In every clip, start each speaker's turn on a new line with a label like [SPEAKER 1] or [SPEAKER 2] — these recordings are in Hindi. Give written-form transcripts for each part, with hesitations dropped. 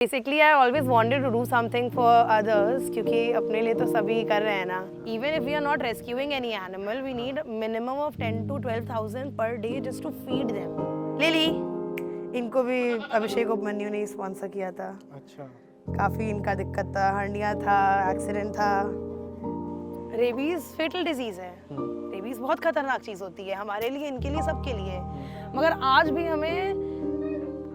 [SPEAKER 1] Basically I always wanted to do something for others, क्योंकि अपने लिए तो सभी कर रहे हैं ना. Even if we are not rescuing any animal, we need minimum of 10 to 12,000 per day just to feed them. Lily, इनको भी अभिषेक उपमन्यु ने स्पॉन्सर किया था.
[SPEAKER 2] अच्छा.
[SPEAKER 1] काफ़ी इनका दिक्कत था, हर्निया था, एक्सीडेंट था. रेबीज़ फेटल डिजीज़ है. रेबीज़ बहुत खतरनाक चीज़ होती है हमारे लिए, इनके लिए, सबके लिए. मगर आज भी हमें,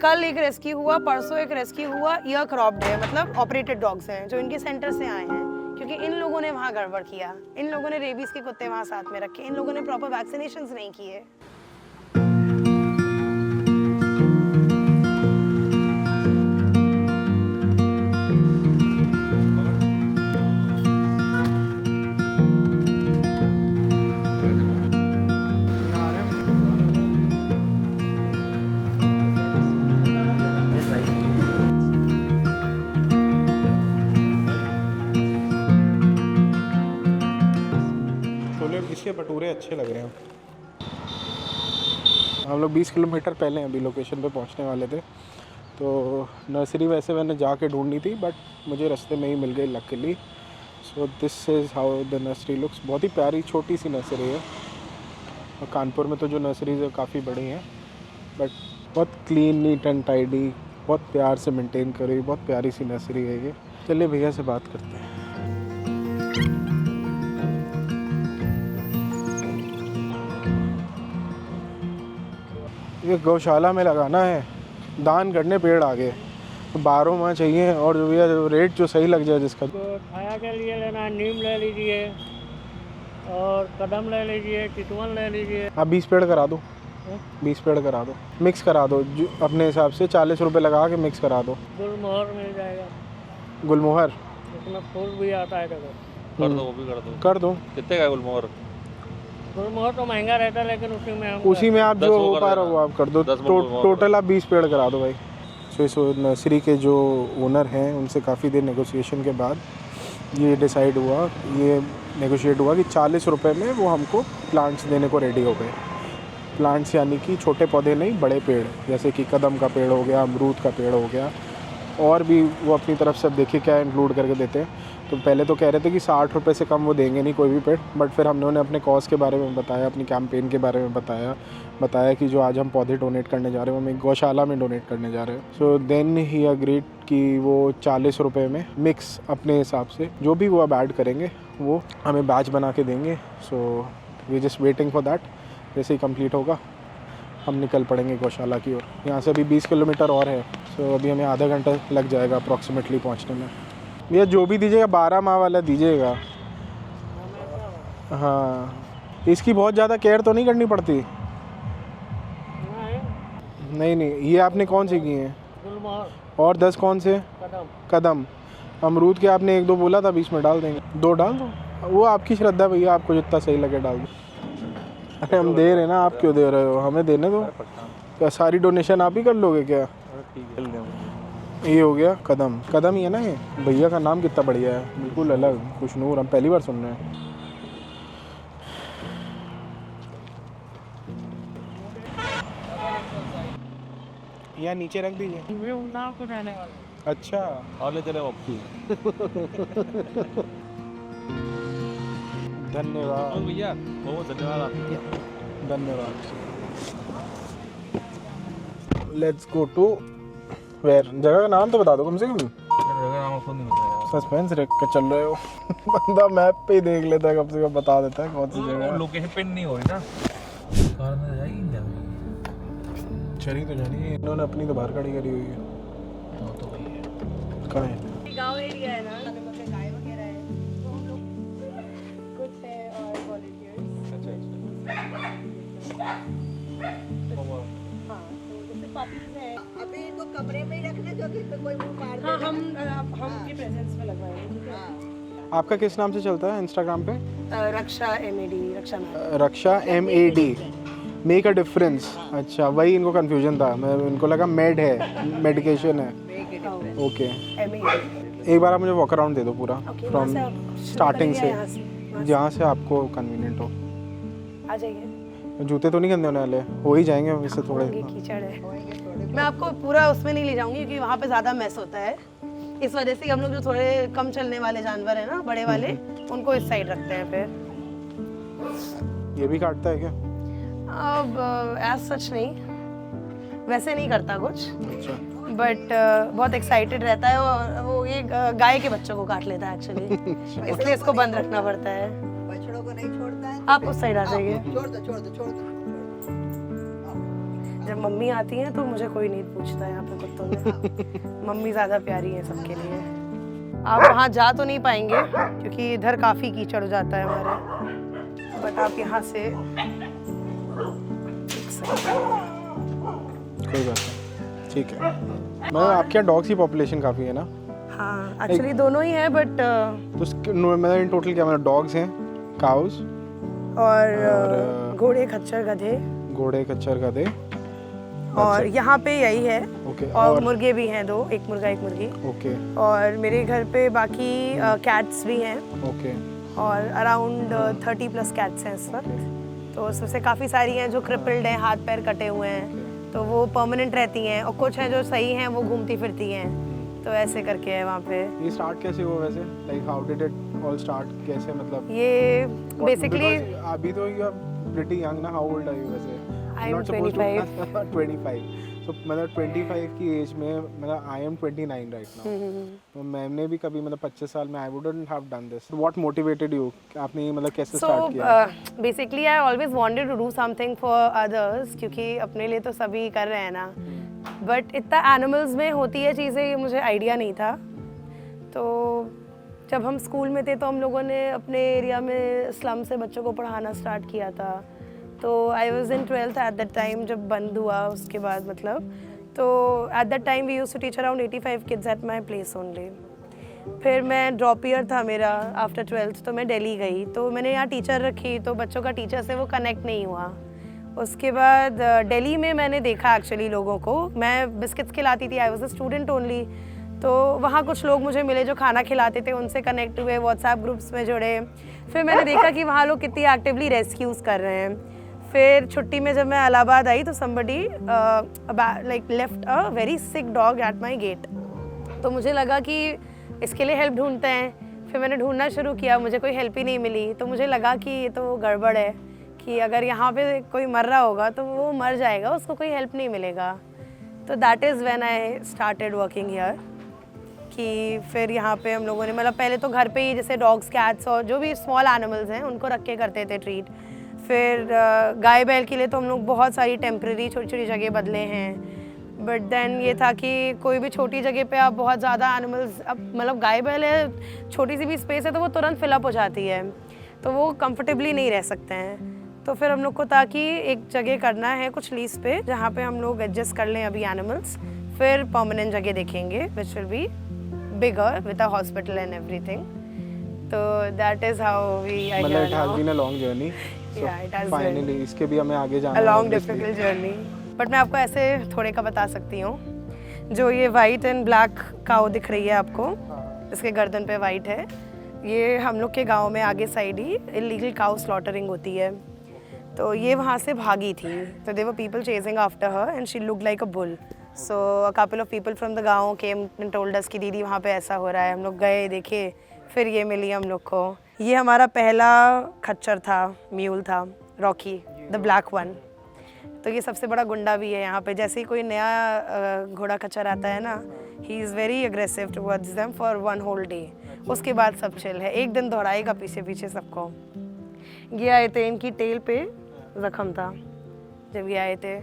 [SPEAKER 1] कल एक रेस्क्यू हुआ, परसों एक रेस्क्यू हुआ, ईयर क्रॉप्ड है, मतलब ऑपरेटेड डॉग्स हैं जो इनके सेंटर से आए हैं, क्योंकि इन लोगों ने वहाँ गड़बड़ किया. इन लोगों ने रेबीज़ के कुत्ते वहाँ साथ में रखे, इन लोगों ने प्रॉपर वैक्सीनेशंस नहीं किए.
[SPEAKER 2] इसके भटूरे अच्छे लग रहे हैं. हम लोग 20 किलोमीटर पहले अभी लोकेशन पे पहुंचने वाले थे. तो नर्सरी वैसे मैंने जाके ढूंढनी थी, बट मुझे रास्ते में ही मिल गई luckily. So this is how the nursery looks. बहुत ही प्यारी छोटी सी नर्सरी है. और कानपुर में तो जो नर्सरीज है काफ़ी बड़ी हैं, बट बहुत क्लीन, नीट एंड टाइडी, बहुत प्यार से मेंटेन करी, बहुत प्यारी सी नर्सरी है ये. चलिए भैया से बात करते हैं. ये गौशाला में लगाना है, दान करने पेड़ आगे, तो 12 माह चाहिए. और जो भैया रेट जो सही लग जाए जिसका.
[SPEAKER 3] तो छाया के लिए लेना है, नीम ले लीजिए और कदम ले लीजिए, चितवन ले लीजिए.
[SPEAKER 2] आप 20 पेड़ करा दो. 20 पेड़ करा दो, मिक्स करा दो, जो अपने हिसाब से 40 रुपये लगा के मिक्स करा दो.
[SPEAKER 3] गुलमोहर मिल जाएगा.
[SPEAKER 2] गुलमोहर
[SPEAKER 3] उसमें फूल भी आता है.
[SPEAKER 4] कर दो, वो भी
[SPEAKER 2] कर दो.
[SPEAKER 4] कितने का गुलमोहर?
[SPEAKER 3] गुलमोहर तो महंगा रहता है, लेकिन
[SPEAKER 2] उसी में आप जो हो पा रहा हो आप कर दो. टोटल आप 20 पेड़ करा दो भाई. सो इस नर्सरी के जो ओनर हैं उनसे काफ़ी देर नेगोशिएशन के बाद ये डिसाइड हुआ, ये नेगोशिएट हुआ कि 40 रुपये में वो हमको प्लांट्स देने को रेडी हो गए. प्लांट्स यानी कि छोटे पौधे नहीं, बड़े पेड़, जैसे कि कदम का पेड़ हो गया, अमरूद का पेड़ हो गया, और भी वो अपनी तरफ से देखिए क्या इंक्लूड करके देते हैं. तो पहले तो कह रहे थे कि 60 रुपये से कम वो देंगे नहीं कोई भी पेड़, बट फिर हम लोगों ने अपने कॉज के बारे में बताया, अपनी कैंपेन के बारे में बताया कि जो आज हम पौधे डोनेट करने जा रहे हैं वो हम एक गौशाला में डोनेट करने जा रहे हैं. सो देन ही अग्रीड कि वो 40 रुपये में मिक्स अपने हिसाब से जो भी वो अब ऐड करेंगे वो हमें बैच बना के देंगे. So we just waiting for that. जैसे ही कंप्लीट होगा हम निकल पड़ेंगे गौशाला की ओर. यहाँ से अभी 20 किलोमीटर और है. सो अभी हमें आधा घंटा लग जाएगा अप्रॉक्सीमेटली पहुँचने में. भैया जो भी दीजिएगा 12 माह वाला दीजिएगा. हाँ, इसकी बहुत ज़्यादा केयर तो नहीं करनी पड़ती? नहीं, ये आपने कौन सी की हैं?
[SPEAKER 3] गुलमोहर
[SPEAKER 2] और 10 कौन से? कदम. अमरूद के आपने 1-2 बोला था, 20 में डाल देंगे. 2 डाल दो, वो आपकी श्रद्धा भैया, आपको जितना सही लगे डाल दो. अरे हम दे रहे हैं ना, आप क्यों दे रहे हो? हमें देने दो. क्या सारी डोनेशन आप ही कर लोगे क्या? ये हो गया कदम ही है ना. ये भैया का नाम कितना बढ़िया है, बिल्कुल अलग, खुशनूर. हम पहली बार सुन रहे हैं. यहाँ नीचे रख दीजिए.
[SPEAKER 3] उन्नाव को रहने वाला.
[SPEAKER 2] अच्छा,
[SPEAKER 4] और ले चले आपकी.
[SPEAKER 2] धन्यवाद
[SPEAKER 4] भैया, बहुत धन्यवाद आपका.
[SPEAKER 2] धन्यवाद. Let's go to where. जगह का नाम तो बता दो कम से कम.
[SPEAKER 4] जगह नाम खुद नहीं बताया.
[SPEAKER 2] सस्पेंस रख के चल रहे हो. बंदा मैप पे ही देख लेता है, कम से कम बता देता है कौन सी जगह है.
[SPEAKER 4] लोकेशन पिन नहीं हो रही ना. कार में जाएगी क्या?
[SPEAKER 2] चली तो जानी है. इन्होंने अपनी तो बाहर खड़ी करी हुई है.
[SPEAKER 4] तो वही है.
[SPEAKER 2] कहाँ है?
[SPEAKER 1] गाँव एरिया है ना, गाय वगैरह है, तो हम लोग कुछ है और वॉलंटियर्स. हाँ, तो जैसे पपीज है.
[SPEAKER 5] अभी इनको कमरे में ही रखना, जो कि इनको कोई मुंह मार दे.
[SPEAKER 1] हाँ, हम के प्रेजेंस में लगवाएंगे.
[SPEAKER 2] आपका किस नाम से चलता है इंस्टाग्राम पे?
[SPEAKER 1] रक्षा MAD,
[SPEAKER 2] Raksha MAD. Make a difference. अच्छा, वही इनको कंफ्यूजन था. मैं इनको लगा मेड है, मेडिकेशन है. ओके.
[SPEAKER 1] MAD.
[SPEAKER 2] एक बार आप मुझे वॉक अराउंड दे दो पूरा, फ्रॉम स्टार्टिंग से, जहाँ से आपको कन्वीनियंट हो.
[SPEAKER 1] आ जाइए.
[SPEAKER 2] जूते तो नहीं गंदे होने वाले, हो ही जाएंगे वैसे थोड़े।
[SPEAKER 1] ये कीचड़ है। मैं आपको पूरा उसमें नहीं ले जाऊंगी क्योंकि वहाँ पे ज़्यादा मैस होता है। इस वजह से हम लोग जो थोड़े कम चलने वाले जानवर हैं ना, बड़े वाले, उनको इस साइड रखते हैं। फिर
[SPEAKER 2] ये भी काटता है क्या?
[SPEAKER 1] अब एज सच नहीं, वैसे नहीं करता कुछ,
[SPEAKER 2] अच्छा।
[SPEAKER 1] बट बहुत एक्साइटेड रहता है और वो ये गाय के बच्चों को काट लेता है एक्चुअली, इसलिए इसको बंद रखना पड़ता है।
[SPEAKER 5] बछड़ों को नहीं छोड़ता है।
[SPEAKER 1] आप उस साइड आ जाइए।
[SPEAKER 5] छोड़ दो छोड़ दो छोड़ दो।
[SPEAKER 1] जब मम्मी आती हैं तो मुझे कोई नहीं पूछता यहाँ पे कुत्तों में। मम्मी ज़्यादा प्यारी है सबके लिए। आप वहाँ जा तो नहीं पाएंगे क्योंकि इधर काफ़ी कीचड़ हो जाता है हमारे, बट आप यहाँ से
[SPEAKER 2] कोई बात नहीं, ठीक है। मतलब आपके यहाँ डॉग्स की पॉपुलेशन काफ़ी है ना?
[SPEAKER 1] हाँ, एक्चुअली दोनों ही है, बट
[SPEAKER 2] तो मतलब इन टोटल क्या, मतलब डॉग्स हैं, काउस
[SPEAKER 1] और घोड़े, खच्चर, गधे,
[SPEAKER 2] घोड़े, खच्चर, गधे,
[SPEAKER 1] और यहाँ पे यही है।
[SPEAKER 2] ओके।
[SPEAKER 1] और मुर्गे भी हैं 2, एक मुर्गा एक मुर्गी।
[SPEAKER 2] ओके।
[SPEAKER 1] और मेरे घर पे बाकी कैट्स भी हैं।
[SPEAKER 2] ओके।
[SPEAKER 1] और अराउंड 30+ कैट्स हैं इस वक्त। तो उसमें से काफ़ी सारी हैं जो क्रिपल्ड हैं, हाथ पैर कटे हुए हैं, तो वो परमानेंट रहती हैं, और कुछ हैं जो सही हैं, वो घूमती फिरती हैं। तो ऐसे करके है वहाँ पे।
[SPEAKER 2] ये स्टार्ट कैसे हुआ वैसे? Like how did it all start? कैसे मतलब?
[SPEAKER 1] ये बेसिकली
[SPEAKER 2] अभी तो यू आर प्रीटी यंग ना, हाउ ओल्ड आर यू वैसे?
[SPEAKER 1] I am 25।
[SPEAKER 2] 25। तो मतलब 25 की एज में, मतलब आई एम 29 राइट नाउ। तो मैंने भी कभी मतलब 25 साल में I wouldn't have done this. What motivated you? आपने मतलब कैसे स्टार्ट किया?
[SPEAKER 1] Basically I always wanted to do something for others, क्योंकि अपने लिए तो सभी कर रहे हैं ना, बट इतना एनिमल्स में होती है चीज़ें, ये मुझे आइडिया नहीं था। तो जब हम स्कूल में थे तो हम लोगों ने अपने एरिया में स्लम से बच्चों को पढ़ाना स्टार्ट किया था। तो I was in 12th at that time, जब बंद हुआ उसके बाद मतलब, तो at that time we used to teach around 85 kids at my place only. फिर मैं ड्रॉप ईयर था मेरा आफ्टर 12th, तो मैं दिल्ली गई, तो मैंने यहाँ टीचर रखी, तो बच्चों का टीचर से वो कनेक्ट नहीं हुआ। उसके बाद दिल्ली में मैंने देखा एक्चुअली लोगों को, मैं बिस्किट्स खिलाती थी, I was a student only, तो वहाँ कुछ लोग मुझे मिले जो खाना खिलाते थे, उनसे कनेक्ट हुए, व्हाट्सएप ग्रुप्स में जुड़े। फिर मैंने देखा कि वहाँ लोग कितनी एक्टिवली रेस्क्यूज़ कर रहे हैं। फिर छुट्टी में जब मैं इलाहाबाद आई तो somebody like left a very sick dog at my gate। तो मुझे लगा कि इसके लिए हेल्प ढूंढते हैं। फिर मैंने ढूंढना शुरू किया, मुझे कोई हेल्प ही नहीं मिली, तो मुझे लगा कि ये तो गड़बड़ है, कि अगर यहाँ पे कोई मर रहा होगा तो वो मर जाएगा, उसको कोई हेल्प नहीं मिलेगा। तो that is when I started working here, कि फिर यहाँ पे हम लोगों ने मतलब पहले तो घर पे ही जैसे डॉग्स, कैट्स और जो भी स्मॉल एनिमल्स हैं उनको रख के करते थे ट्रीट। फिर गाय बैल के लिए तो हम लोग बहुत सारी टेम्प्रेरी छोटी छोटी जगह बदले हैं, बट देन ये था कि कोई भी छोटी जगह पे आप बहुत ज़्यादा एनिमल्स, अब मतलब गाय बैल है, छोटी सी भी स्पेस है तो वो तुरंत फिलअप हो जाती है, तो वो कंफर्टेबली नहीं रह सकते हैं। तो फिर हम लोग को था कि एक जगह करना है कुछ लीज पे, जहाँ पे हम लोग एडजस्ट कर लें अभी एनिमल्स, फिर परमानेंट जगह देखेंगे which will be bigger with a hospital and everything. तो that is how we I
[SPEAKER 2] मतलब it has been a long journey.
[SPEAKER 1] Yeah, it has
[SPEAKER 2] finally इसके भी हमें आगे जाना
[SPEAKER 1] a
[SPEAKER 2] है,
[SPEAKER 1] long
[SPEAKER 2] obviously।
[SPEAKER 1] difficult journey। But मैं आपको ऐसे थोड़े का बता सकती हूँ, जो ये वाइट एंड ब्लैक काऊ दिख रही है आपको, इसके गर्दन पे वाइट है, ये हम लोग के गांव में आगे साइड ही इलीगल काऊ स्लॉटरिंग होती है। तो ये वहाँ से भागी थी, तो there were people chasing after her and she looked like a bull. So a couple of people from the gaon came and told us कि दीदी वहाँ पे ऐसा हो रहा है। हम लोग गए, देखे, फिर ये मिली हम लोग को। ये हमारा पहला खच्चर था, म्यूल था, रॉकी द ब्लैक वन। तो ये सबसे बड़ा गुंडा भी है यहाँ पे। जैसे ही कोई नया घोड़ा खच्चर आता है ना, he is very aggressive towards them for 1 whole day. उसके बाद सब चिल है, एक दिन दौड़ाएगा पीछे पीछे सबको। ये आए थे, इनकी टेल पे जख्म था जब ये आए थे।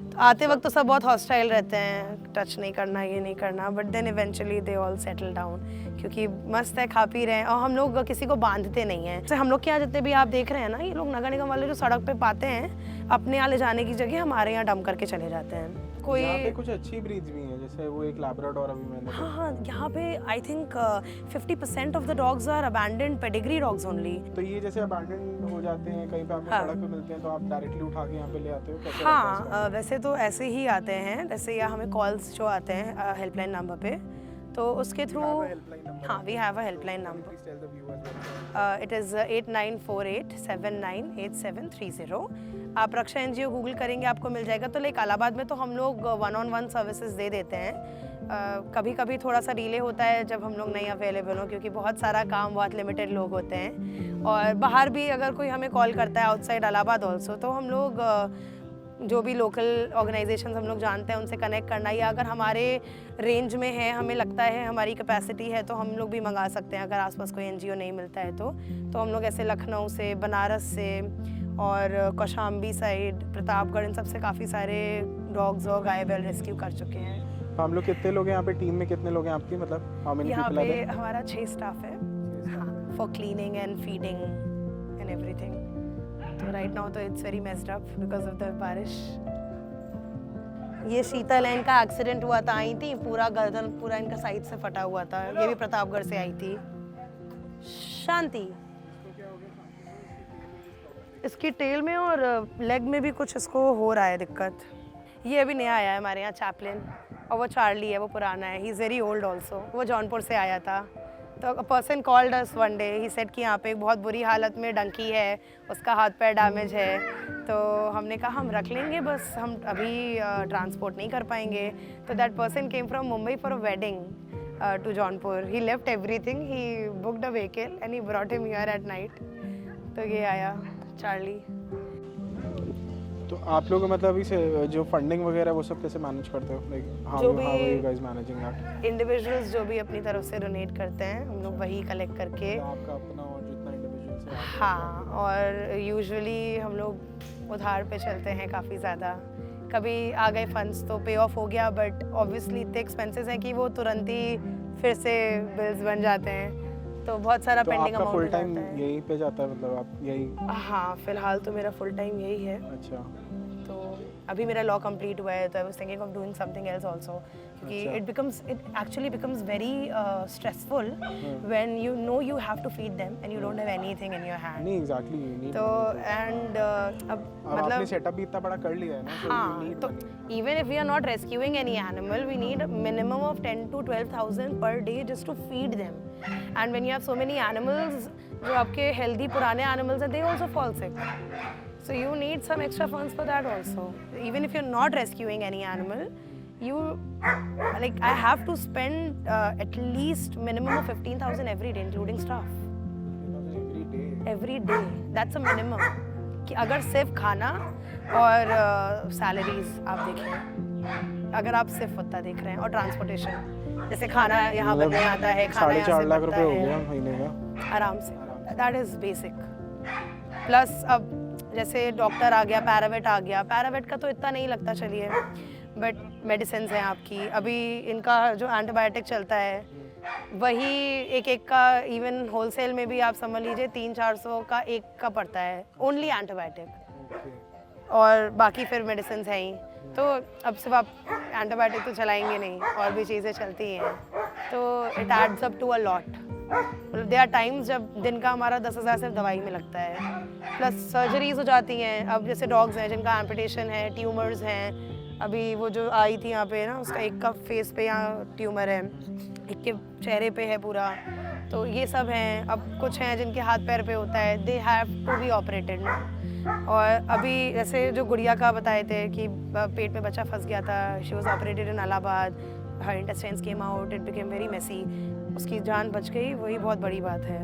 [SPEAKER 1] तो आते वक्त तो सब बहुत हॉस्टाइल रहते हैं, टच नहीं करना, ये नहीं करना, but then eventually they all settle down, क्योंकि मस्त है, खा पी रहे हैं, और हम लोग किसी को बांधते नहीं हैं। जैसे हम लोग के यहाँ जितने भी आप देख रहे हैं ना, ये लोग नगर निगम वाले जो सड़क पे पाते हैं, अपने यहाँ ले जाने की जगह हमारे यहाँ डंप करके चले जाते हैं। कोई
[SPEAKER 2] यहाँ पे कुछ अच्छी ब्रीड्स भी हैं, जैसे वो एक लैब्राडोर अभी मैंने
[SPEAKER 1] हाँ हाँ, यहाँ पे I think 50% of the dogs are abandoned pedigree dogs only.
[SPEAKER 2] तो ये जैसे अबैंडन हो जाते हैं कहीं पे, आपको
[SPEAKER 1] हाँ।
[SPEAKER 2] सड़क पे मिलते हैं, तो आप डायरेक्टली उठा के यहाँ पे ले आते हो? कैसे
[SPEAKER 1] हाँ, वैसे तो ऐसे ही आते हैं, जैसे या हमें कॉल्स जो आते हैं हेल्पलाइन नंबर पे, तो उसके थ्रू हाँ we have a helpline number it is 8948798730। आप रक्षा NGO गूगल करेंगे आपको मिल जाएगा। तो लाइक इलाहाबाद में तो हम लोग 1-on-1 सर्विसेज दे देते हैं। कभी कभी थोड़ा सा डिले होता है जब हम लोग नहीं अवेलेबल हो, क्योंकि बहुत सारा काम, बहुत लिमिटेड लोग होते हैं। और बाहर भी अगर कोई हमें कॉल करता है आउटसाइड इलाहाबाद ऑल्सो, तो हम लोग जो भी लोकल ऑर्गेनाइजेशंस हम लोग जानते हैं उनसे कनेक्ट करना, या अगर हमारे रेंज में है, हमें लगता है हमारी कैपेसिटी है, तो हम लोग भी मंगा सकते हैं। अगर आसपास कोई NGO नहीं मिलता है तो हम लोग ऐसे लखनऊ से, बनारस से और कौशाम्बी साइड, प्रतापगढ़, इन सब से काफ़ी सारे डॉग्स और गाय बैल रेस्क्यू कर चुके हैं।
[SPEAKER 2] हम लोग कितने लोग हैं यहाँ पे? टीम में कितने लोग हैं आपकी? मतलब हाउ मेनी
[SPEAKER 1] यहाँ
[SPEAKER 2] पीपल आर
[SPEAKER 1] पे
[SPEAKER 2] देयर?
[SPEAKER 1] हमारा 6 स्टाफ है, हाँ, for cleaning and feeding and everything. तो राइट नाउ तो it's very messed up because of the बारिश। ये शीतल है, इनका एक्सीडेंट हुआ था, आई थी, पूरा गर्दन पूरा इनका साइड से फटा हुआ था। ये भी प्रतापगढ़ से आई थी। शांति, इसकी टेल में और लेग में भी कुछ इसको हो रहा है दिक्कत। ये अभी नया आया है हमारे यहाँ चैपलिन, और वो चार्ली है, वो पुराना है। ही इज़ वेरी ओल्ड ऑल्सो। वो जौनपुर से आया था। तो a person called us one day, he said कि यहाँ पे एक बहुत बुरी हालत में डंकी है, उसका हाथ पैर डैमेज है। तो हमने कहा हम रख लेंगे, बस हम अभी ट्रांसपोर्ट नहीं कर पाएंगे। तो that person came from Mumbai for a wedding to Jaunpur. He left everything, he booked a vehicle and he brought him here at night. तो ये आया चार्ली।
[SPEAKER 2] तो आप लोग मतलब इसे जो फंडिंग वगैरह वो सब कैसे मैनेज करते हो? लाइक हाउ
[SPEAKER 1] जो
[SPEAKER 2] आर
[SPEAKER 1] भी-
[SPEAKER 2] you guys managing that?
[SPEAKER 1] Individuals जो भी अपनी तरफ से डोनेट करते हैं, हम लोग वही कलेक्ट करके,
[SPEAKER 2] आपका अपना और जितना इंडिविजुअल से
[SPEAKER 1] हाँ, और यूजुअली हम लोग उधार पे चलते हैं काफ़ी ज़्यादा। कभी आ गए फंड्स तो पे ऑफ हो गया, बट ऑब्वियसली इतने एक्सपेंसेस हैं कि वो तुरंत ही फिर से बिल्स बन जाते हैं। तो बहुत सारा
[SPEAKER 2] तो
[SPEAKER 1] पेंडिंग
[SPEAKER 2] आपका
[SPEAKER 1] अमाउंट
[SPEAKER 2] फुल
[SPEAKER 1] हो
[SPEAKER 2] टाइम
[SPEAKER 1] जाता है।
[SPEAKER 2] यही पे जाता है? मतलब आप यही?
[SPEAKER 1] हाँ, फिलहाल तो मेरा फुल टाइम यही है।
[SPEAKER 2] अच्छा।
[SPEAKER 1] तो अभी मेरा लॉ कंप्लीट हुआ है, तो I was thinking of doing something else also, क्योंकि it actually becomes very stressful when you know you have to feed them and you don't have anything in your hand.
[SPEAKER 2] नहीं एग्जैक्टली, यू नीड।
[SPEAKER 1] तो एंड अब
[SPEAKER 2] आपने
[SPEAKER 1] मतलब
[SPEAKER 2] सेटअप भी इतना बड़ा कर लिया है ना, तो
[SPEAKER 1] हाँ,
[SPEAKER 2] you need
[SPEAKER 1] to
[SPEAKER 2] money.
[SPEAKER 1] Even if we are not rescuing any animal, we need minimum of 10 to 12,000 per day just to feed them. And when you have so many animals, जो आपके हेल्दी पुराने एनिमल्स हैं, they also fall sick, so you need some extra funds for that also. Even if you're not rescuing any animal, you like I have to spend at least minimum of 15,000 every day, including staff.
[SPEAKER 2] Every day.
[SPEAKER 1] Every day, that's a minimum. कि अगर सिर्फ खाना और सैलरीज आप देखें, अगर आप सिर्फ उतना देख रहे हैं, और ट्रांसपोर्टेशन, जैसे खाना यहाँ बनने आता है, खाना यहाँ
[SPEAKER 2] 4.5
[SPEAKER 1] से
[SPEAKER 2] लाख
[SPEAKER 1] बनता
[SPEAKER 2] रुपए हो
[SPEAKER 1] है
[SPEAKER 2] गया महीने का
[SPEAKER 1] आराम से। That is basic. प्लस अब जैसे डॉक्टर आ गया, पैरावेट आ गया। पैरावेट का तो इतना नहीं लगता, चलिए, बट मेडिसिन हैं आपकी। अभी इनका जो एंटीबायोटिक चलता है, वही एक का, इवन होलसेल में भी आप समझ लीजिए 300-400 का एक का पड़ता है, ओनली एंटीबायोटिक, और बाकी फिर मेडिसिन हैं ही। तो अब सिर्फ आप एंटीबायोटिक तो चलाएंगे नहीं, और भी चीज़ें चलती हैं, तो it adds up to a lot. मतलब देयर आर टाइम्स जब दिन का हमारा 10,000 सिर्फ दवाई में लगता है, प्लस सर्जरीज हो जाती हैं। अब जैसे डॉग्स हैं जिनका एम्पुटेशन है, ट्यूमर्स हैं। अभी वो जो आई थी यहाँ पे ना, उसका एक का फेस पे यहाँ ट्यूमर है, एक के चेहरे पे है पूरा। तो ये सब हैं। अब कुछ हैं जिनके हाथ पैर पे होता है, they have to be operated. और अभी जैसे जो गुड़िया का बताए थे कि पेट में बच्चा फंस गया था, she was operated in Allahabad, her intestines came out, it became very messy, उसकी जान बच गई, वही बहुत बड़ी बात है।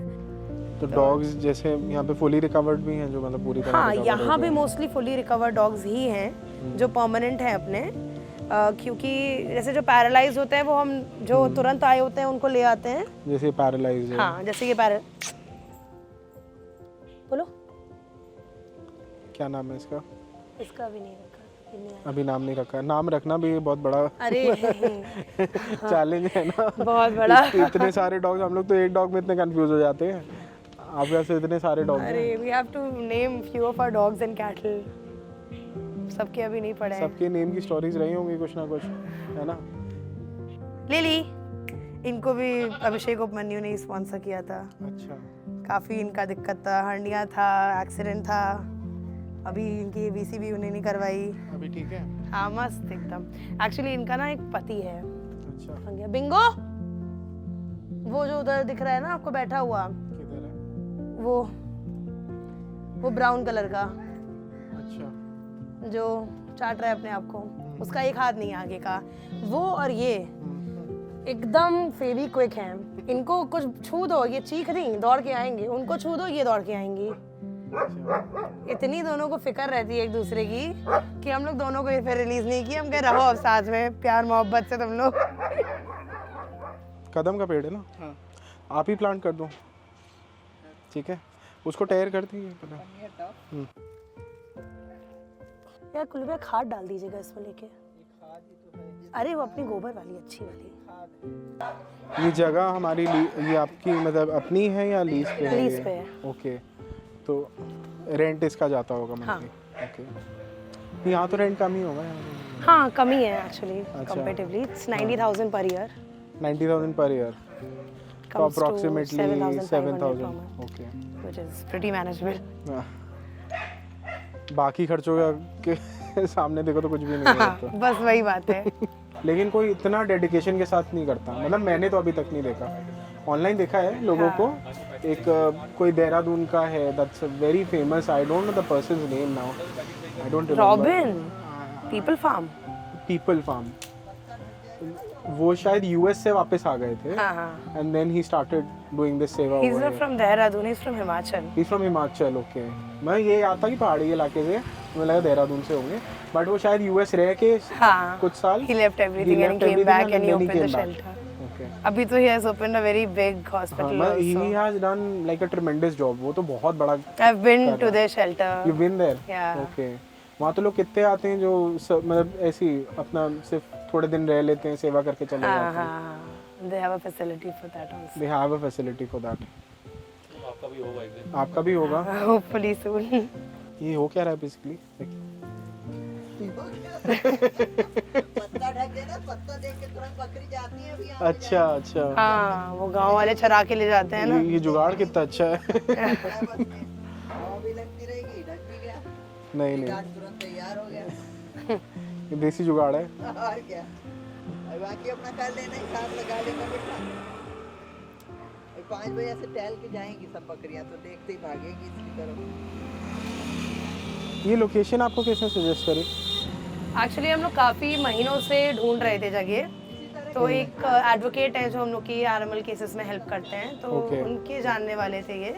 [SPEAKER 2] तो डॉग्स जैसे यहाँ पे फुली रिकवर्ड भी हैं, जो मतलब पूरी तरह
[SPEAKER 1] हाँ,
[SPEAKER 2] recovered
[SPEAKER 1] यहाँ
[SPEAKER 2] हो
[SPEAKER 1] पे
[SPEAKER 2] गए?
[SPEAKER 1] मोस्टली फुली रिकवर्ड डॉग्स ही हैं जो परमानेंट हैं अपने। क्योंकि जैसे जो पैरालाइज होते हैं, वो हम जो तुरंत आए होते हैं उनको ले आते हैं।
[SPEAKER 2] जैसे पैरालाइज है।
[SPEAKER 1] हाँ, जैसे ये बोलो,
[SPEAKER 2] क्या नाम है इसका?
[SPEAKER 1] इसका भी नहीं रखा, ये नहीं आया।
[SPEAKER 2] अभी नाम नहीं रखा। नाम रखना भी बहुत बड़ा
[SPEAKER 1] अरे
[SPEAKER 2] चैलेंज है ना,
[SPEAKER 1] बहुत बड़ा।
[SPEAKER 2] इतने सारे डॉग्स, हम लोग तो एक डॉग में इतने कंफ्यूज हो जाते हैं, आप वैसे इतने सारे डॉग्स हैं।
[SPEAKER 1] अरे we have to name few of our dogs and cattle, सबके अभी नहीं पड़े हैं।
[SPEAKER 2] सबके नेम की स्टोरीज रही होंगी कुछ ना कुछ, है ना?
[SPEAKER 1] लिली, इनको भी अभिषेक उपमन्यु ने स्पॉन्सर किया था।
[SPEAKER 2] अच्छा।
[SPEAKER 1] काफ़ी इनका दिक्कत था, हर्निया था, एक्सीडेंट था, अभी इनकी ABC भी उन्हें नहीं करवाई।
[SPEAKER 2] अभी ठीक है?
[SPEAKER 1] हाँ, मस्त एकदम। एक्चुअली इनका ना एक पति है,
[SPEAKER 2] अच्छा।
[SPEAKER 1] बिंगो वो जो उधर दिख रहा है ना आपको बैठा हुआ,
[SPEAKER 2] किधर है?
[SPEAKER 1] वो ब्राउन कलर का
[SPEAKER 2] अच्छा
[SPEAKER 1] जो चाट रहा है अपने आप को, उसका एक हाथ नहीं है आगे का। वो और ये एकदम फेविक्विक हैं। इनको कुछ छू दो ये चीख नहीं, दौड़ के आएंगे। उनको छू दो ये दौड़ के आएंगी। इतनी दोनों को फिक्र रहती है एक दूसरे की कि हम लोग दोनों को ये फिर रिलीज नहीं किया। हम कह रहो अब साथ में प्यार मोहब्बत से तुम लोग।
[SPEAKER 2] कदम का पेड़ है ना?
[SPEAKER 5] हाँ।
[SPEAKER 2] आप ही प्लांट कर दो, ठीक है? उसको टेयर कर दीजिए पता।
[SPEAKER 1] यार कुल में खाद डाल दीजिएगा इसमें लेके। अरे वो अपनी गोबर वाली अच्छी वाली।
[SPEAKER 2] ये जगह हमारी ये आपकी मतलब अपनी है या लीज पे है?
[SPEAKER 1] लीज पे है।
[SPEAKER 2] ओके, तो रेंट इसका जाता होगा मंथली? ओके, यहाँ तो रेंट कम ही होगा यहाँ।
[SPEAKER 1] हाँ कम ही है एक्चुअली
[SPEAKER 2] अच्छा।
[SPEAKER 1] Comparatively. It's 90,000 per year.
[SPEAKER 2] 90,000 per year, तो
[SPEAKER 1] Comes to
[SPEAKER 2] approximately
[SPEAKER 1] 7,500
[SPEAKER 2] 7,000।
[SPEAKER 1] per
[SPEAKER 2] okay,
[SPEAKER 1] which is pretty manageable.
[SPEAKER 2] बाकी खर्चों के सामने देखो तो कुछ भी नहीं है तो।
[SPEAKER 1] बस वही बात है।
[SPEAKER 2] लेकिन कोई इतना डेडिकेशन के साथ नहीं करता, मतलब मैंने तो अभी तक नहीं देखा। ऑनलाइन देखा है लोगों को। एक कोई देहरादून का है, that's very famous, I don't know the person's name now, I don't remember.
[SPEAKER 1] Robin people farm.
[SPEAKER 2] People farm, वो शायद यूएस से वापस आ गए थे,
[SPEAKER 1] हाँ हाँ।
[SPEAKER 2] And then he started doing this seva
[SPEAKER 1] He's
[SPEAKER 2] over
[SPEAKER 1] not
[SPEAKER 2] here.
[SPEAKER 1] from Dehradun, he's from Himachal.
[SPEAKER 2] He's from Himachal, okay. मैं ये आता कि पहाड़ी इलाके से, मुझे लगा देहरादून से होंगे, बट वो शायद यूएस रह के
[SPEAKER 1] हाँ।
[SPEAKER 2] कुछ साल
[SPEAKER 1] He left everything and came back and he opened the shelter.
[SPEAKER 2] Okay.
[SPEAKER 1] अभी तो he has opened a very big hospital
[SPEAKER 2] हाँ, he
[SPEAKER 1] also.
[SPEAKER 2] has done like a tremendous job. वो तो बहुत बड़ा।
[SPEAKER 1] I've been to their shelter.
[SPEAKER 2] You've been there?
[SPEAKER 1] Yeah.
[SPEAKER 2] Okay. वहाँ तो लोग कितने आते हैं जो मतलब ऐसी अपना सिर्फ थोड़े दिन रह लेते हैं, सेवा करके चले
[SPEAKER 1] हाँ
[SPEAKER 2] जाते हैं।
[SPEAKER 1] हाँ। They have a facility for that also.
[SPEAKER 2] They have a facility for that.
[SPEAKER 4] आपका भी होगा एक दिन।
[SPEAKER 2] आपका भी होगा।
[SPEAKER 1] Hopefully soon.
[SPEAKER 2] ये हो क्या रहा है बेसिकली?
[SPEAKER 5] पत्ता ढक देना, पत्ता देख के तुरंत बकरी जाती है अभी यहाँ
[SPEAKER 2] अच्छा अच्छा,
[SPEAKER 1] हाँ वो गांव वाले चरा के ले जाते हैं ना।
[SPEAKER 2] ये जुगाड़ कितना अच्छा है।
[SPEAKER 5] हवा भी लगती रहेगी, ढक भी गया,
[SPEAKER 2] नहीं नहीं,
[SPEAKER 5] चाट तुरंत तैयार हो गया।
[SPEAKER 2] ये देसी जुगाड़ है।
[SPEAKER 5] और क्या, और बाकी अपना कर लेना, हिसाब लगा लेना बेटा। 5 बजे से टहल के जाएंगी सब बकरियां, तो देखते ही भागेगी इसकी तरफ।
[SPEAKER 2] ये लोकेशन आपको किसने सजेस्ट करी?
[SPEAKER 1] एक्चुअली हम लोग काफ़ी महीनों से ढूंढ रहे थे जगह। तो एक एडवोकेट है जो हम लोग की एनिमल केसेस में हेल्प करते हैं, तो
[SPEAKER 2] Okay.
[SPEAKER 1] उनके जानने वाले थे ये।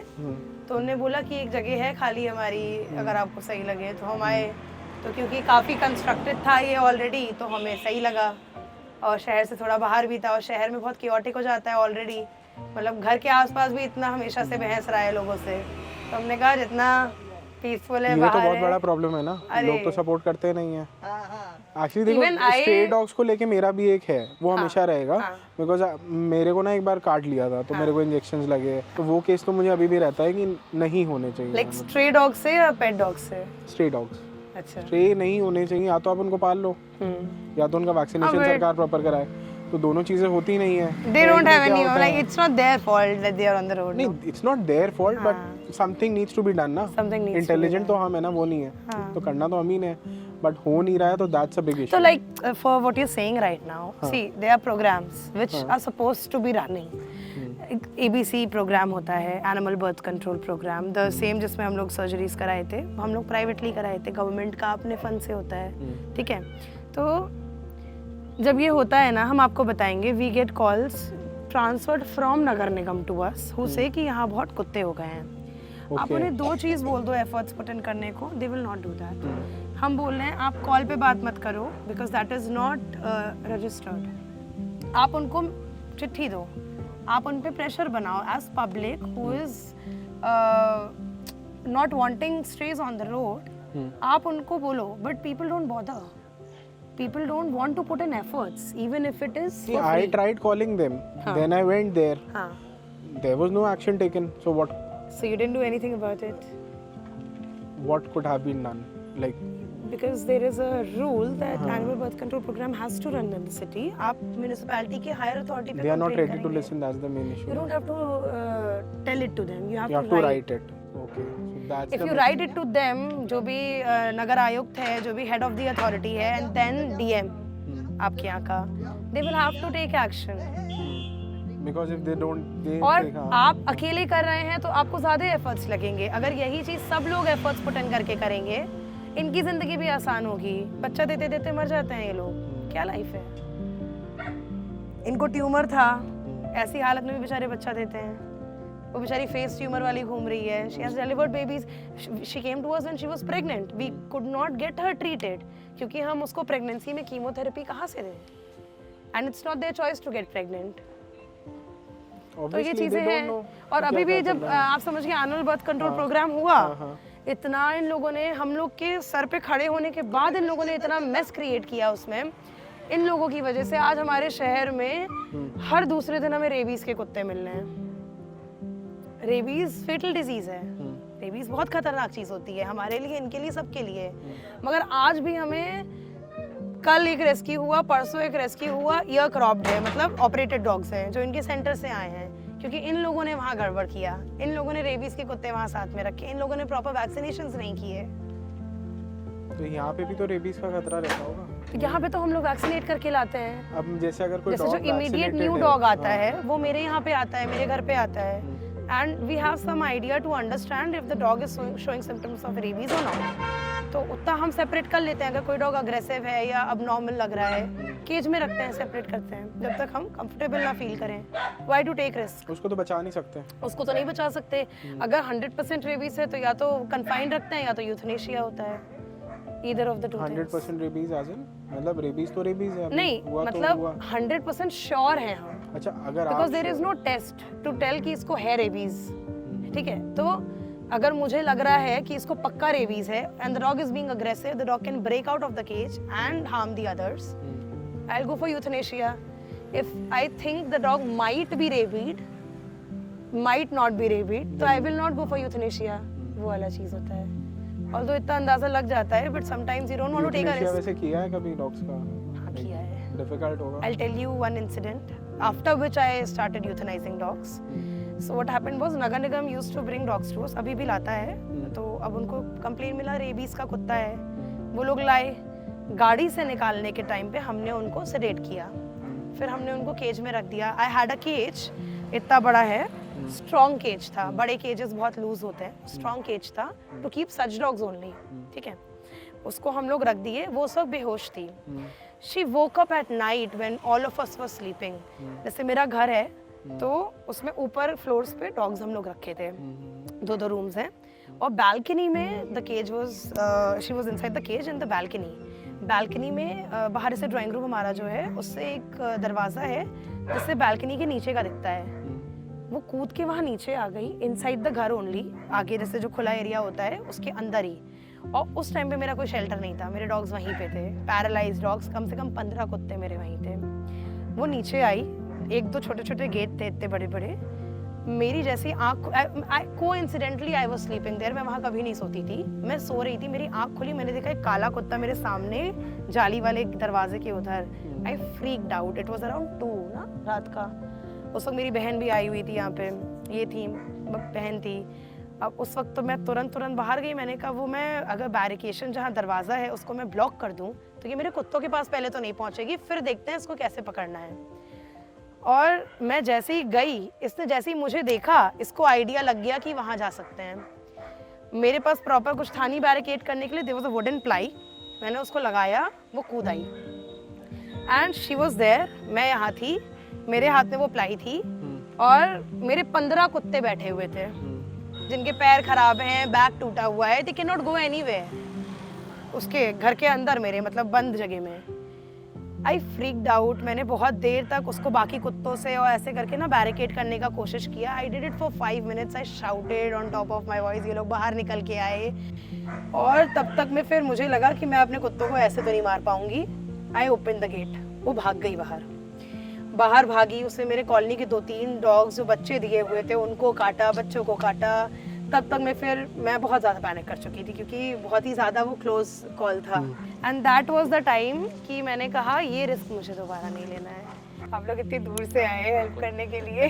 [SPEAKER 1] तो उन्होंने बोला कि एक जगह है खाली हमारी, अगर आपको सही लगे तो हम आए। तो क्योंकि काफ़ी कंस्ट्रक्टेड था ये ऑलरेडी, तो हमें सही लगा। और शहर से थोड़ा बाहर भी था, और शहर में बहुत क्योटिक हो जाता है ऑलरेडी। मतलब घर के आसपास भी इतना हमेशा से बहस रहा है लोगों से, तो हमने कहा जितना पीसफुल है
[SPEAKER 2] ये तो
[SPEAKER 1] बाहर
[SPEAKER 2] बहुत
[SPEAKER 1] है।
[SPEAKER 2] बड़ा प्रॉब्लम है ना,
[SPEAKER 1] अरे।
[SPEAKER 2] लोग तो सपोर्ट करते नहीं है।
[SPEAKER 5] हाँ हाँ,
[SPEAKER 2] एक्चुअली
[SPEAKER 1] Even
[SPEAKER 2] देखो,
[SPEAKER 1] I-
[SPEAKER 2] स्ट्रे डॉग्स को लेके मेरा भी एक है, वो हमेशा रहेगा।
[SPEAKER 1] हाँ।
[SPEAKER 2] बिकॉज मेरे को ना एक बार काट लिया था, तो मेरे को इंजेक्शंस लगे, तो वो केस तो मुझे अभी भी रहता है कि नहीं होने चाहिए।
[SPEAKER 1] लाइक स्ट्रे डॉग से या पेट डॉग से?
[SPEAKER 2] स्ट्रे डॉग्स
[SPEAKER 1] अच्छा।
[SPEAKER 2] स्ट्रे नहीं होने चाहिए, या तो आप उनको पाल लो या तो उनका वैक्सीनेशन सरकार प्रॉपर कराए, तो दोनों चीजें होती नहीं है।
[SPEAKER 1] They don't have
[SPEAKER 2] क्या
[SPEAKER 1] any,
[SPEAKER 2] होता है?
[SPEAKER 1] like it's not their fault that they are on the road.
[SPEAKER 2] नहीं, it's not their fault, but something needs to be done ना।
[SPEAKER 1] Something needs to be
[SPEAKER 2] intelligent तो हम है ना, वो नहीं है, तो करना तो हम ही ने, बट हो नहीं रहा है, तो that's a big
[SPEAKER 1] So
[SPEAKER 2] issue.
[SPEAKER 1] like for what you're saying right now, see there are programs which are supposed to be running. एक ABC प्रोग्राम होता है, animal birth control program, the same जिसमें हम लोग सर्जरीज कराए थे, हम लोग प्राइवेटली कराए थे, गवर्नमेंट का अपने फंड से होता है, ठीक है। तो जब ये होता है ना, हम आपको बताएंगे, we get calls transferred from Nagar Nigam to us who say कि यहाँ बहुत कुत्ते हो गए हैं। आप उन्हें दो चीज़ बोल दो एफर्ट्स पुट इन करने को, they will not do that. हम बोल रहे हैं आप कॉल पे बात मत करो, because that is not registered. आप उनको चिट्ठी दो, आप उन पे प्रेशर बनाओ as public who is not wanting strays on the road. आप उनको बोलो, but people don't bother, people don't want to put in efforts even if it is for
[SPEAKER 2] I
[SPEAKER 1] free.
[SPEAKER 2] tried calling them, then I went there,
[SPEAKER 1] हाँ.
[SPEAKER 2] there was no action taken, so
[SPEAKER 1] So you didn't do anything about it?
[SPEAKER 2] what could have been done? Like,
[SPEAKER 1] Because there is a rule that animal birth control program has to run in the city. आप municipality के higher authority पे
[SPEAKER 2] they are not
[SPEAKER 1] complain
[SPEAKER 2] ready to
[SPEAKER 1] करेंगे.
[SPEAKER 2] listen, that's the main issue.
[SPEAKER 1] You don't have to tell it to them. You have,
[SPEAKER 2] You have to write it. Okay, so that's
[SPEAKER 1] If
[SPEAKER 2] the
[SPEAKER 1] you write it to them, जो भी नगर आयुक्त है, जो भी head of the authority है, and then DM आपके यहाँ का, they will have to take action.
[SPEAKER 2] Because if they don't
[SPEAKER 1] और आप अकेले कर रहे हैं तो आपको ज़्यादा एफर्ट्स लगेंगे। अगर यही चीज़ सब लोग एफर्ट्स पुट इन करके करेंगे, इनकी ज़िंदगी भी आसान होगी। बच्चा देते देते मर जाते हैं ये लोग, क्या लाइफ है। इनको ट्यूमर था, ऐसी हालत में भी बेचारे बच्चा देते हैं। वो बेचारी फेस ट्यूमर वाली घूम रही है। She has delivered babies. She came to us when she was pregnant. We could not get her treated क्योंकि हम उसको प्रेगनेंसी में कीमोथेरेपी कहाँ से दें, and it's not their choice to get pregnant. तो ये चीजें हैं। और अभी भी जब आप समझिए एनुअल बर्थ कंट्रोल प्रोग्राम हुआ, इतना इन लोगों ने हम लोग के सर पे खड़े होने के बाद इन लोगों ने इतना मेस क्रिएट किया उसमें। इन लोगों की वजह से आज हमारे शहर में हर दूसरे दिन हमें रेबीज के कुत्ते मिल रहे हैं। रेबीज फेटल डिजीज है। रेबीज बहुत खतरनाक चीज होती है हमारे लिए, इनके लिए, सबके लिए। मगर आज भी हमें, कल एक रेस्क्यू हुआ, परसों एक रेस्क्यू हुआ, ईयर क्रॉप्ड है, मतलब ऑपरेटेड डॉग्स हैं जो इनके सेंटर से आए हैं क्योंकि इन लोगों ने वहाँ गड़बड़ किया। इन लोगों ने रेबीज के कुत्ते वहाँ साथ में रखे, इन लोगों ने प्रॉपर वैक्सीनेशंस नहीं किए।
[SPEAKER 2] तो यहाँ पे भी तो रेबीज का खतरा रहता होगा।
[SPEAKER 1] तो यहाँ पे तो हम लोग वैक्सीनेट करके लाते हैं।
[SPEAKER 2] अब जैसे अगर कोई
[SPEAKER 1] जैसे जो इमीडिएट न्यू डॉग आता है वो मेरे यहाँ पे आता है, मेरे घर पे आता है, and we have some idea to understand if the dog is showing symptoms of rabies or not. तो उतना हम सेपरेट कर लेते हैं। अगर कोई डॉग अग्रेसिव है या abnormal लग रहा है, केज में रखते हैं, सेपरेट करते हैं जब तक हम कंफर्टेबल ना फील करें। Why to take risk?
[SPEAKER 2] उसको तो बचा नहीं सकते।
[SPEAKER 1] उसको तो नहीं बचा सकते। अगर 100% रेबीज है तो या तो कन्फाइंड रखते हैं या तो यूथनेशिया होता है। Either of the two things.
[SPEAKER 2] 100% rabies as in मतलब रेबीज तो रेबीज है।
[SPEAKER 1] नहीं, मतलब 100% श्योर हैं हम।
[SPEAKER 2] अच्छा, अगर
[SPEAKER 1] because there is no test to tell कि इसको है रेबीज, ठीक है। तो अगर मुझे लग रहा है कि इसको पक्का रेबीज है and the dog is being aggressive, the dog can break out of the cage and harm the others, I will go for euthanasia. If I think the dog might be rabid, might not be rabid, तो I will not go for euthanasia. वो वाला चीज होता है। ऑल्दो इतना अंदाजा लग जाता है, but sometimes you don't want to take a risk.
[SPEAKER 2] वैसे किया है कभी डॉग्स का?
[SPEAKER 1] हाँ, किया है।
[SPEAKER 2] डिफिकल्ट होगा।
[SPEAKER 1] I'll tell you one incident after which I started euthanizing dogs. So what happened was Nagar Nigam used to bring dogs to us, अभी भी लाता है। तो अब उनको कंप्लेन मिला रेबीज का कुत्ता है, वो लोग लाए। गाड़ी से निकालने के टाइम पे हमने उनको सेडेट किया, फिर हमने उनको केज में रख दिया। आई हैड अ केज, इतना बड़ा है, स्ट्रॉन्ग केज था। बड़े केजेस बहुत लूज होते हैं, स्ट्रॉन्ग केज था to keep such dogs only, ठीक है। उसको हम लोग रख दिए, वो सब बेहोश थी। She woke up at night when all of us were sleeping. जैसे मेरा घर है तो उसमें ऊपर फ्लोर्स पे डॉग्स हम लोग रखे थे, दो रूम्स हैं, और बालकनी में the cage was, she was inside the cage in the balcony. Balcony में बाहर से ड्राइंग रूम हमारा जो है उससे एक दरवाज़ा है जिससे बालकनी के नीचे का दिखता है। वो कूद के वहाँ नीचे आ गई, इनसाइड द घर ओनली, आगे जैसे जो खुला एरिया होता है उसके अंदर ही। और उस टाइम पे मेरा कोई शेल्टर नहीं था, मेरे डॉग्स वहीं पे थे, पैरालाइज्ड डॉग्स, कम से कम 15 कुत्ते मेरे वहीं थे। वो नीचे आई, एक दो छोटे छोटे गेट थे इतने बड़े बड़े। मेरी जैसी आँख, coincidentally I was sleeping there, मैं वहाँ कभी नहीं सोती थी, मैं सो रही थी, मेरी आँख खुली, मैंने देखा एक काला कुत्ता मेरे सामने जाली वाले दरवाजे के उधर। I freaked out. It was around 2 ना रात का। उस वक्त मेरी बहन भी आई हुई थी यहाँ पे, ये थी बहन थी। अब उस वक्त तो मैं तुरंत बाहर गई। मैंने कहा वो मैं अगर बैरिकेशन जहाँ दरवाज़ा है उसको मैं ब्लॉक कर दूँ तो ये मेरे कुत्तों के पास पहले तो नहीं पहुँचेगी, फिर देखते हैं इसको कैसे पकड़ना है। और मैं जैसे ही गई, इसने जैसे ही मुझे देखा, इसको आइडिया लग गया कि वहाँ जा सकते हैं। मेरे पास प्रॉपर कुछ था नहीं बैरिकेड करने के लिए, there was a wooden ply, मैंने उसको लगाया, वो कूद आई एंड शी वाज देयर। मैं यहाँ थी, मेरे हाथ में वो प्लाई थी और मेरे 15 कुत्ते बैठे हुए थे जिनके पैर खराब हैं, बैक टूटा हुआ है, they can not go anywhere. उसके घर के अंदर मेरे, मतलब बंद जगह में। आई फ्रीक्ड आउट। मैंने बहुत देर तक उसको बाकी कुत्तों से और ऐसे करके ना बैरिकेड करने का कोशिश किया। I did it for 5 minutes. I shouted on top of my voice. ये लोग बाहर निकल के आए और तब तक में फिर मुझे लगा कि मैं अपने कुत्तों को ऐसे तो नहीं मार पाऊंगी। I open the gate. वो भाग गई बाहर भागी। उसने मेरे कॉलोनी के 2-3 डॉग्स जो बच्चे दिए हुए थे उनको काटा, बच्चों को काटा। तब तक मैं बहुत ज़्यादा पैनिक कर चुकी थी क्योंकि बहुत ही ज़्यादा वो क्लोज कॉल था। And that was the time कि मैंने कहा ये रिस्क मुझे दोबारा नहीं लेना है। आप लोग इतनी दूर से आए हेल्प करने के लिए।